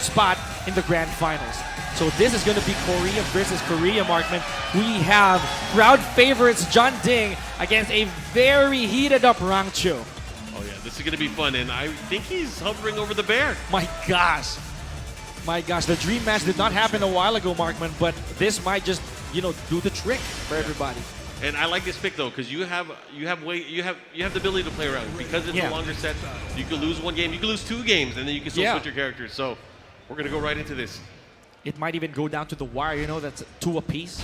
spot in the grand finals. So this is going to be Korea versus Korea, Markman. We have crowd favorites JEONDDING against a very heated up RANGCHU. Oh yeah, this is going to be fun, and I think he's hovering over the bear. My gosh. My gosh, the dream match did not happen a while ago, Markman, but this might just, you know, do the trick for everybody. And I like this pick though, because you have the ability to play around because it's a longer set. You could lose one game, you could lose 2 games, and then you can still switch your characters. So we're gonna go right into this. It might even go down to the wire, you know, that's 2 apiece.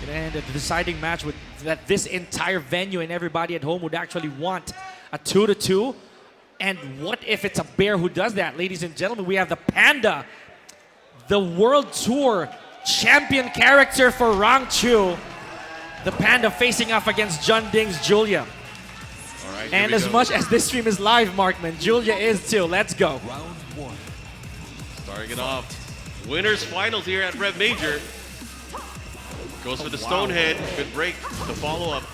And the deciding match would that this entire venue and everybody at home would actually want a 2-2. And what if it's a bear who does that? Ladies and gentlemen, we have the Panda, the World Tour champion character for RANGCHU. The Panda facing off against JEONDDING's Julia. All right, and as much as this stream is live, Markman, Julia is too. Let's go. Round 1. Starting it off. Winners finals here at REV Major. Goes for the Stonehead. Good break. The follow-up.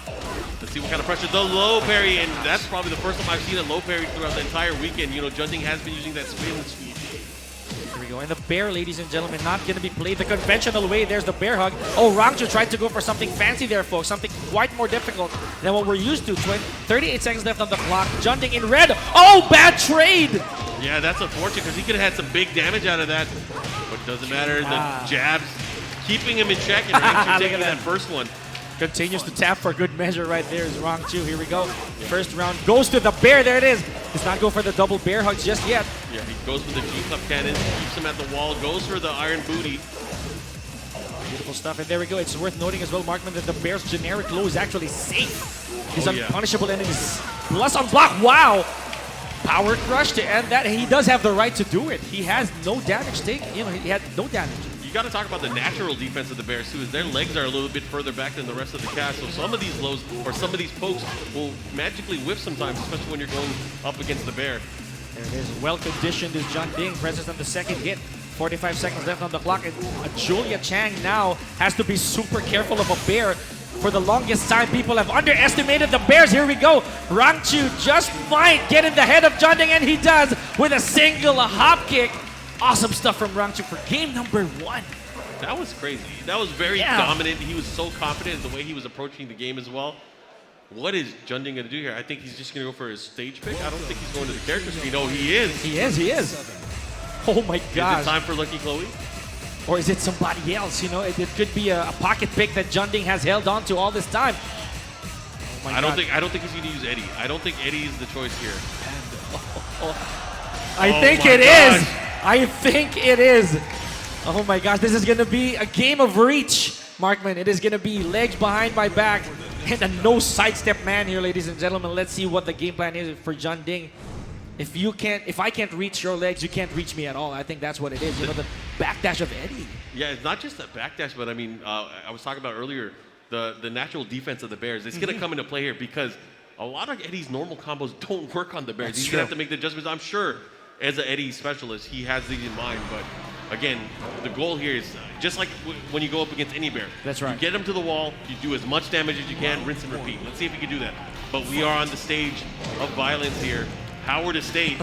Let's see what kind of pressure. The low parry, and that's probably the first time I've seen a low parry throughout the entire weekend. You know, JEONDDING has been using that spin and sweep. Here we go. And the bear, ladies and gentlemen, not going to be played the conventional way. There's the bear hug. Oh, RANGCHU tried to go for something fancy there, folks. Something quite more difficult than what we're used to. 38 seconds left on the clock. JEONDDING in red. Oh, bad trade. Yeah, that's unfortunate because he could have had some big damage out of that. But it doesn't matter. The jabs keeping him in check, and RANGCHU taking that first one. Continues to tap for good measure right there is RANGCHU. Here we go. First round goes to the bear. There it is. Does not go for the double bear hugs just yet. Yeah, he goes for the G-Cup cannon, keeps him at the wall, goes for the iron booty. Beautiful stuff. And there we go. It's worth noting as well, Markman, that the bear's generic low is actually safe. His unpunishable enemies. Plus on block. Wow. Power crush to end that. He does have the right to do it. He has no damage taken. You know, he had no damage. You got to talk about the natural defense of the Bears too, is their legs are a little bit further back than the rest of the cast. So some of these lows or some of these pokes will magically whiff sometimes, especially when you're going up against the bear. There it is. Well conditioned is JEONDDING. Presses on the second hit. 45 seconds left on the clock. And Julia Chang now has to be super careful of a bear. For the longest time, people have underestimated the bears. Here we go. RANGCHU just might get in the head of JEONDDING, and he does with a single hop kick. Awesome stuff from RANGCHU for game number 1. That was crazy. That was very dominant. He was so confident in the way he was approaching the game as well. What is JEONDDING going to do here? I think he's just going to go for his stage pick. I don't think he's going to the character screen. No, he is. He is. Oh my gosh. Is it time for Lucky Chloe? Or is it somebody else? You know, it could be a pocket pick that JEONDDING has held on to all this time. Oh I don't think he's going to use Eddie. I don't think Eddie is the choice here. I think it is. I think it is. Oh my gosh, this is going to be a game of reach, Markman. It is going to be legs behind my back and a no sidestep man here, ladies and gentlemen. Let's see what the game plan is for JEONDDING. If I can't reach your legs, you can't reach me at all. I think that's what it is. You know, the backdash of Eddie. Yeah, it's not just a backdash, but I mean, I was talking about earlier, the natural defense of the Bears. It's going to come into play here because a lot of Eddie's normal combos don't work on the Bears. He's going to have to make the adjustments. I'm sure as an Eddie specialist, he has these in mind. But again, the goal here is just like when you go up against any bear. That's right. You get him to the wall, you do as much damage as you can, rinse and repeat. Let's see if he can do that. But we are on the stage of violence here. Howard Estate.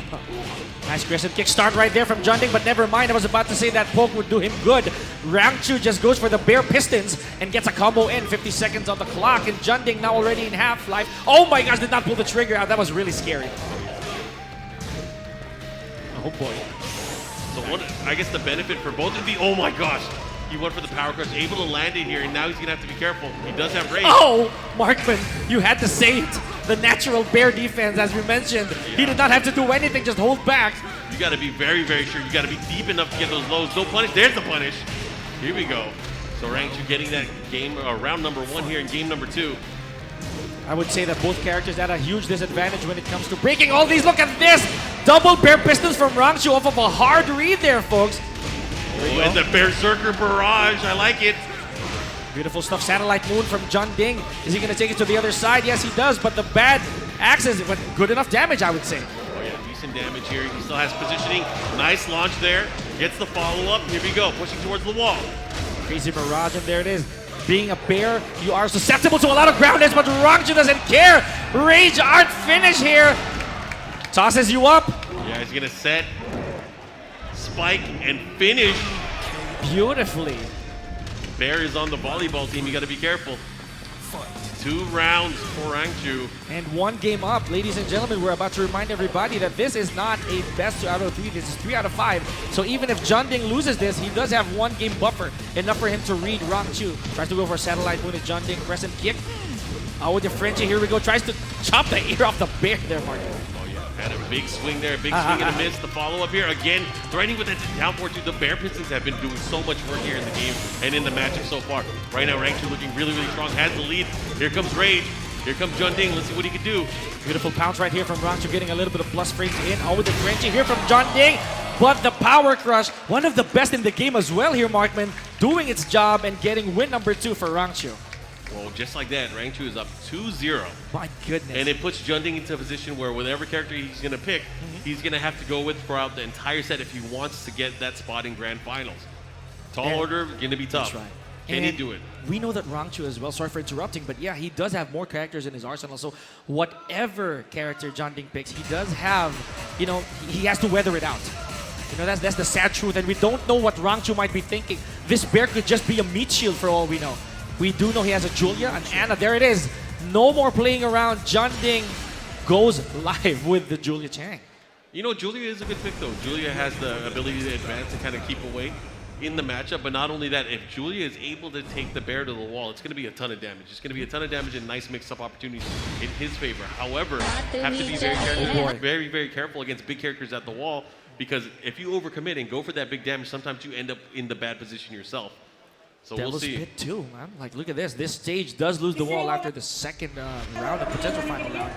Nice crescent kick start right there from JEONDDING, but never mind. I was about to say that poke would do him good. RANGCHU just goes for the bear pistons and gets a combo in. 50 seconds on the clock, and JEONDDING now already in half-life. Oh my gosh, did not pull the trigger out. That was really scary. Oh boy. So what, I guess the benefit for both of the, oh my gosh. He went for the power crush, able to land it here, and now he's going to have to be careful. He does have range. Oh, Markman, you had to say it. The natural bear defense, as we mentioned. He did not have to do anything, just hold back. You got to be very, very sure. You got to be deep enough to get those lows. No punish. There's the punish. Here we go. So RANGCHU getting that game, round number 1 here in game number 2. I would say that both characters had a huge disadvantage when it comes to breaking all these. Look at this! Double bear pistons from RANGCHU off of a hard read there, folks. Oh, and the Berserker Barrage. I like it. Beautiful stuff. Satellite Moon from JEONDDING. Is he going to take it to the other side? Yes, he does. But the bad axes, but good enough damage, I would say. Oh, yeah. Decent damage here. He still has positioning. Nice launch there. Gets the follow-up. Here we go. Pushing towards the wall. Crazy Mirage, and there it is. Being a bear, you are susceptible to a lot of ground hits, but RANGCHU doesn't care. Rage Art finish here. Tosses you up. Yeah, he's going to set. spike and finish. Beautifully. Bear is on the volleyball team. You got to be careful. 2 rounds for RANGCHU. And 1 game up, ladies and gentlemen. We're about to remind everybody that this is not a best out of 3. This is 3 out of 5. So even if JEONDDING loses this, he does have 1 game buffer, enough for him to read RANGCHU. Tries to go for a satellite moon. Is JEONDDING crescent kick? Oh, with the Frenchie, here we go. Tries to chop the ear off the bear there, Mark. Had a big swing there, big swing and a miss. The follow-up here, again, threatening with that down forward two. The Bear Pistons have been doing so much work here in the game and in the matchup so far. Right now, RANGCHU looking really, really strong, has the lead. Here comes Rage. Here comes JEONDDING. Let's see what he can do. Beautiful pounce right here from RANGCHU, getting a little bit of plus frames in. Oh, with the Frenchie here from JEONDDING. But the power crush, one of the best in the game as well here, Markman, doing its job and getting win number 2 for RANGCHU. Well, just like that, RANGCHU is up 2-0. My goodness. And it puts JEONDDING into a position where whatever character he's going to pick, he's going to have to go with throughout the entire set if he wants to get that spot in Grand Finals. Tall order, going to be tough. That's right. Can he do it? We know that RANGCHU as well, sorry for interrupting, but yeah, he does have more characters in his arsenal. So whatever character JEONDDING picks, he does have, you know, he has to weather it out. You know, that's the sad truth, and we don't know what RANGCHU might be thinking. This bear could just be a meat shield for all we know. We do know he has a Julia, an Anna. There it is. No more playing around. JEONDDING goes live with the Julia Chang. You know, Julia is a good pick, though. Julia has the ability to advance and kind of keep away in the matchup. But not only that, if Julia is able to take the bear to the wall, it's going to be a ton of damage. It's going to be a ton of damage and nice mix-up opportunities in his favor. However, have to be very careful, very careful against big characters at the wall, because if you overcommit and go for that big damage, sometimes you end up in the bad position yourself. So we'll see. Spit too, man. Like, look at this. This stage does lose the wall after the second round, the potential final round.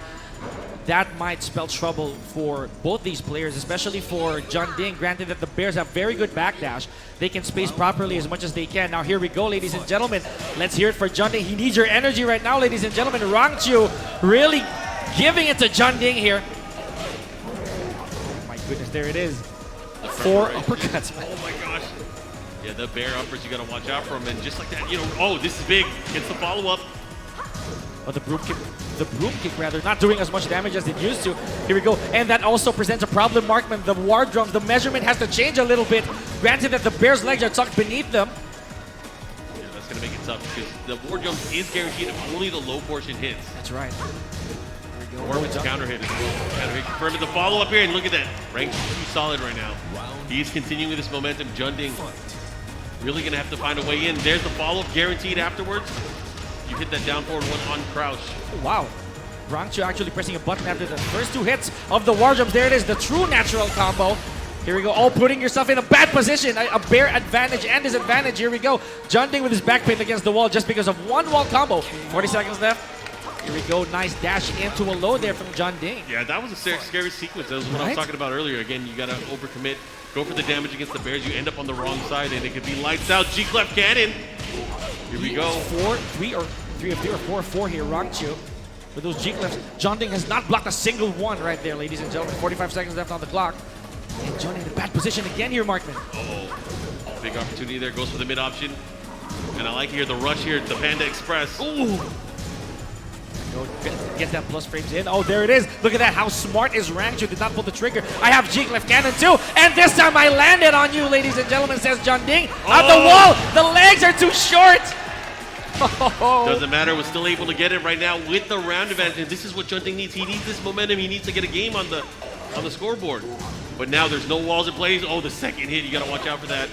That might spell trouble for both these players, especially for JEONDDING. Granted that the Bears have very good backdash. They can space properly as much as they can. Now here we go, ladies and gentlemen. Let's hear it for JEONDDING. He needs your energy right now, ladies and gentlemen. RANGCHU really giving it to JEONDDING here. Oh my goodness, there it is. 4 uppercuts, man. Oh my gosh. Yeah, the bear uppers, you got to watch out for him. And just like that, you know, oh, this is big. Gets the follow-up. But the broom kick rather, not doing as much damage as it used to. Here we go. And that also presents a problem, Markman. The war drums, the measurement has to change a little bit. Granted that the bear's legs are tucked beneath them. Yeah, that's going to make it tough because the war drum is guaranteed if only the low portion hits. That's right. Or with counter hit as well. Counter hit confirming the follow-up here, and look at that. RANGCHU solid right now. He's continuing with this momentum. JEONDDING really going to have to find a way in. There's the follow-up guaranteed afterwards. You hit that down forward one on crouch. Oh, wow. RANGCHU actually pressing a button after the first 2 hits of the war drums. There it is, the true natural combo. Here we go. Oh, putting yourself in a bad position. A bear advantage and disadvantage. Here we go. JEONDDING with his back pin against the wall just because of 1 wall combo. 40 seconds left. Here we go. Nice dash into a low there from JEONDDIng. Yeah, that was a scary sequence. That was what I was talking about earlier. Again, you got to overcommit. Go for the damage against the Bears. You end up on the wrong side, and it could be lights out. G-clef cannon. Here we go. 3 of 3 or 4 of 4 here. RANGCHU with those G-clefs. JEONDDIng has not blocked a single one right there, ladies and gentlemen. 45 seconds left on the clock. And JEONDDIng in a bad position again here, Markman. Uh-oh. Big opportunity there. Goes for the mid option. And I like here the rush here. The Panda Express. Ooh. Go get that plus frames in. Oh, there it is. Look at that. How smart is RANGCHU? Did not pull the trigger. I have G-clef cannon too. And this time I landed on you, ladies and gentlemen, says JEONDDIng. On the wall. The legs are too short. Doesn't matter. We're still able to get it right now with the round advantage. And this is what JEONDDIng needs. He needs this momentum. He needs to get a game on the scoreboard. But now there's no walls in place. Oh, the second hit. You got to watch out for that.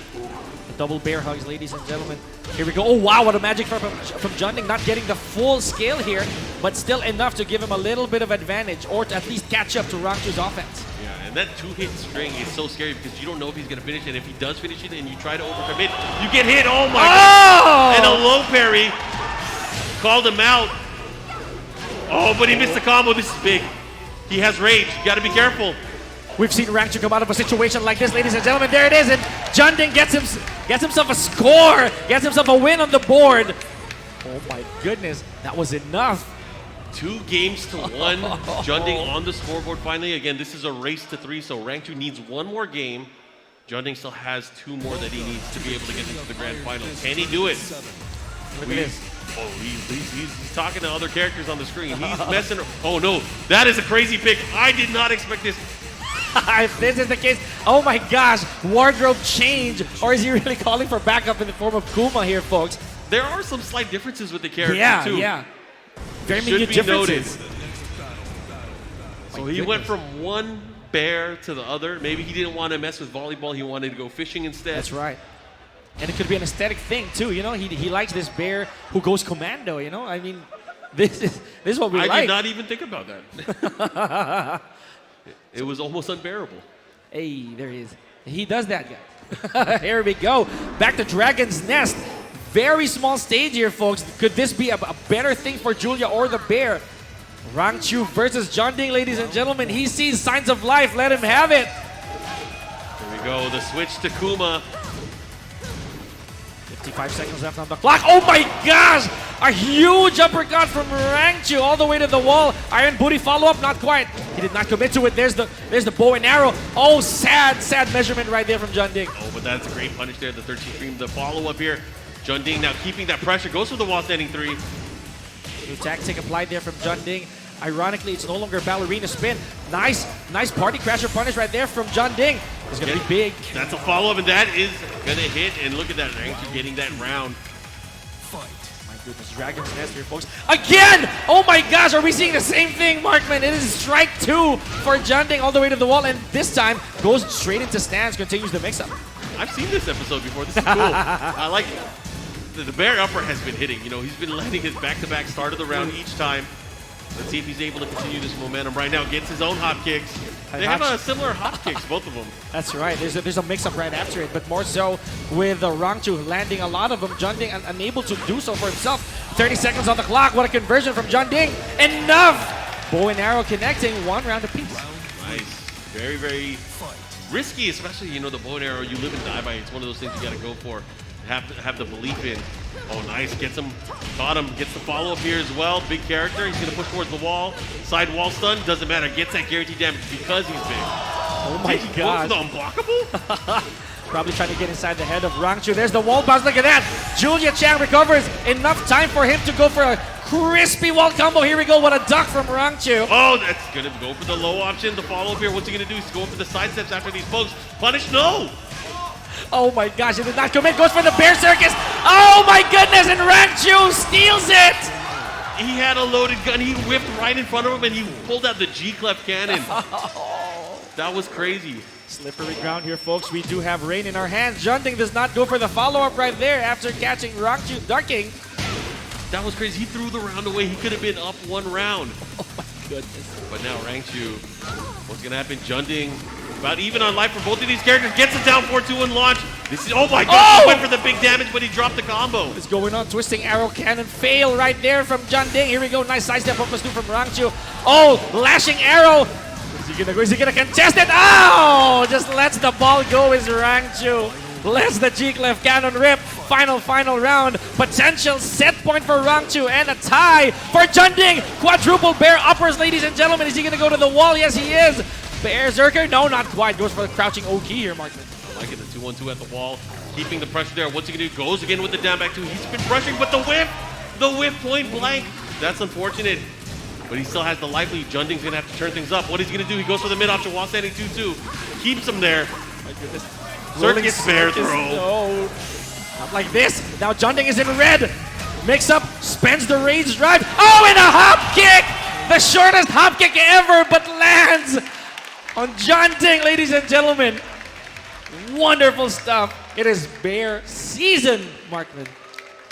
Double bear hugs, ladies and gentlemen. Here we go. Oh, wow, what a magic from JEONDDIng. Not getting the full scale here, but still enough to give him a little bit of advantage or to at least catch up to RANGCHU's offense. Yeah, and that 2-hit string is so scary because you don't know if he's going to finish it. And if he does finish it and you try to overcommit, you get hit. Oh, my God. And a low parry. Called him out. Oh, but he missed the combo. This is big. He has rage. You got to be careful. We've seen RANGCHU come out of a situation like this, ladies and gentlemen. There it is, and JEONDDIng gets himself a score, gets himself a win on the board. Oh my goodness, that was enough. 2 games to 1. JEONDDIng on the scoreboard finally. Again, this is a race to 3, so RANGCHU needs 1 more game. JEONDDIng still has 2 more that he needs to be able to get into the grand final. Can he do it? Look at this. Oh, he's talking to other characters on the screen. He's messing. Oh no, that is a crazy pick. I did not expect this. If this is the case, oh my gosh, wardrobe change. Or is he really calling for backup in the form of Kuma here, folks? There are some slight differences with the character, too. Yeah. Very Should minute be differences. noted. So he went from one bear to the other. Maybe he didn't want to mess with volleyball. He wanted to go fishing instead. That's right. And it could be an aesthetic thing, too. You know, he likes this bear who goes commando, you know? I mean, this is what we like. I did not even think about that. It was almost unbearable. Hey, there he is. He does that, guys. Here we go. Back to Dragon's Nest. Very small stage here, folks. Could this be a better thing for Julia or the bear? RANGCHU versus JEONDDING, ladies and gentlemen. He sees signs of life. Let him have it. Here we go. The switch to Kuma. 55 seconds left on the clock. Oh my gosh! A huge uppercut from RANGCHU all the way to the wall. Iron booty follow-up, not quite. He did not commit to it. There's the bow and arrow. Oh, sad measurement right there from JEONDDING. Oh, but that's a great punish there. The 13 stream. The follow-up here. JEONDDING now keeping that pressure. Goes for the wall standing 3. New tactic applied there from JEONDDING. Ironically, it's no longer ballerina spin. Nice party crasher punish right there from JEONDDING. It's going to be big. That's a follow-up, and that is going to hit. And look at that, RANGCHU getting that round. My goodness, Dragon's Nest here, folks. Again! Oh my gosh, are we seeing the same thing, Markman? It is strike 2 for JEONDDING all the way to the wall, and this time goes straight into stands, continues the mix-up. I've seen this episode before. This is cool. I like it. The bear upper has been hitting. You know, he's been landing his back-to-back start of the round each time. Let's see if he's able to continue this momentum right now. Gets his own hop kicks. They have a similar hop kicks, both of them. That's right. There's a mix-up right after it, but more so with RANGCHU landing a lot of them. JEONDDING unable to do so for himself. 30 seconds on the clock. What a conversion from JEONDDING. Enough! Bow and arrow connecting. 1 round apiece. Nice. Very, very risky, especially, you know, the bow and arrow. You live and die by it. It's one of those things you got to go for. Have the belief in. Oh, nice. Gets him. Got him. Gets the follow-up here as well. Big character. He's going to push towards the wall. Side wall stun. Doesn't matter. Gets that guaranteed damage because he's big. Oh my god. Go for the unblockable? Probably trying to get inside the head of RANGCHU. There's the wall bounce. Look at that. Julia Chang recovers. Enough time for him to go for a crispy wall combo. Here we go. What a duck from RANGCHU. Oh, that's going to go for the low option. The follow-up here. What's he going to do? He's going for the side steps after these pokes. Punish? No. Oh my gosh, he did not commit. Goes for the bear circus. Oh my goodness, and RANGCHU steals it. He had a loaded gun. He whipped right in front of him, and he pulled out the G-clef cannon. That was crazy. Slippery ground here, folks. We do have rain in our hands. JEONDDING does not go for the follow-up right there after catching RANGCHU ducking. That was crazy. He threw the round away. He could have been up 1 round. Oh my goodness. But now RANGCHU, what's going to happen? JEONDDING about even on life for both of these characters. Gets it down 4-2 and launch. This is, oh my god, oh! He went for the big damage, but he dropped the combo. What's going on? Twisting arrow cannon fail right there from JEONDDING. Here we go. Nice sidestep +2 from RANGCHU. Oh, lashing arrow. Is he gonna go? Is he gonna contest it? Oh, just lets the ball go is RANGCHU. Lets the G-clef cannon rip. Final round. Potential set point for RANGCHU and a tie for JEONDDING. Quadruple bear uppers, ladies and gentlemen. Is he gonna go to the wall? Yes, he is. Bear Zerker? No, not quite. Goes for the crouching OK here, Markman. I like it, the 2-1-2 at the wall. Keeping the pressure there. What's he going to do? Goes again with the down back 2. He's been rushing, but the whip point blank. That's unfortunate. But he still has the life lead. JEONDDING's going to have to turn things up. What is he going to do? He goes for the mid option while standing 2-2. Keeps him there. My goodness. Circus bear throw. No. Not like this. Now JEONDDING is in red. Mix up. Spends the rage drive. Oh, and a hop kick. The shortest hop kick ever, but lands on JEONDDING, ladies and gentlemen. Wonderful stuff. It is bear season, Markman.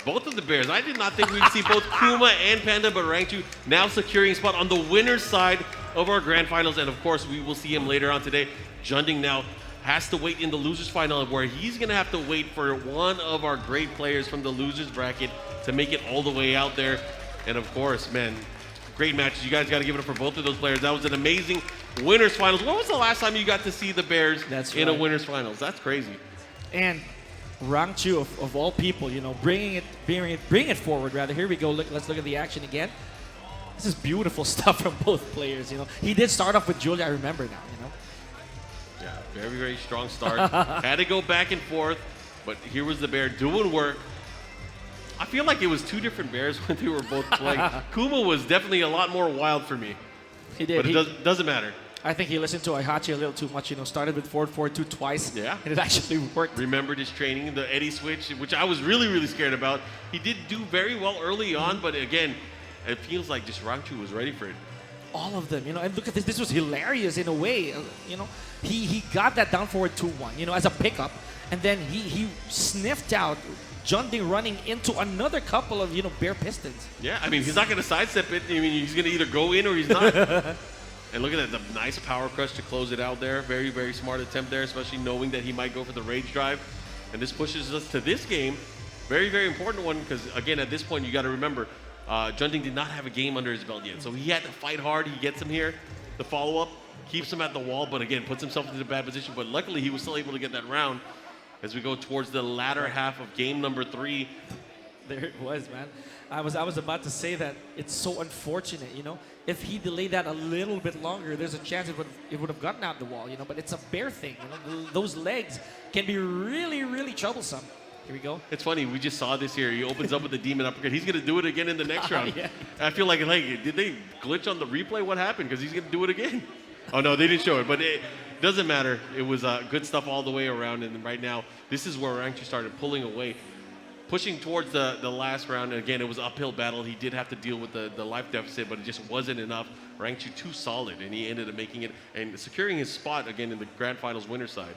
Both of the bears. I did not think we'd see both Kuma and Panda, but RANGCHU now securing a spot on the winner's side of our grand finals. And of course, we will see him later on today. JEONDDING now has to wait in the losers final, where he's going to have to wait for one of our great players from the losers bracket to make it all the way out there. And of course, man, great matches. You guys got to give it up for both of those players. That was an amazing winners finals. When was the last time you got to see the Bears in a winners finals? That's crazy. And RANGCHU of all people, you know, bringing it forward rather. Here we go. Let's look at the action again. This is beautiful stuff from both players. You know, he did start off with Julia. I remember now. You know. Yeah, very, very strong start. Had to go back and forth, but here was the bear doing work. I feel like it was 2 different bears when they were both playing. Kuma was definitely a lot more wild for me. He did. But it doesn't matter. I think he listened to Aihachi a little too much. Started with forward 4-2 twice. Yeah. And it actually worked. Remembered his training, the Eddie switch, which I was really, really scared about. He did do very well early on, but again, it feels like just RANGCHU was ready for it. All of them, and look at this. This was hilarious in a way. He got that down forward 2-1, as a pickup, and then he sniffed out JEONDDING running into another couple of bare pistons. Yeah, I mean he's not going to sidestep it. I mean he's going to either go in or he's not. And look at that, the nice power crush to close it out there. Very, very smart attempt there, especially knowing that he might go for the rage drive. And this pushes us to this game. Very, very important one because again at this point you got to remember. JEONDDING did not have a game under his belt yet, so he had to fight hard. He gets him here. The follow-up keeps him at the wall, but again, puts himself into a bad position. But luckily, he was still able to get that round as we go towards the latter half of game number 3. There it was, man. I was about to say that it's so unfortunate, If he delayed that a little bit longer, there's a chance it would have gotten out the wall, But it's a bear thing, Those legs can be really, really troublesome. Here we go. It's funny, we just saw this here. He opens up with the demon uppercut. He's going to do it again in the next round. Yeah. I feel like, did they glitch on the replay? What happened? Because he's going to do it again. Oh, no, they didn't show it. But it doesn't matter. It was good stuff all the way around. And right now, this is where RANGCHU started pulling away. Pushing towards the last round. And again, it was an uphill battle. He did have to deal with the life deficit, but it just wasn't enough. RANGCHU too solid, and he ended up making it and securing his spot again in the grand finals winner's side.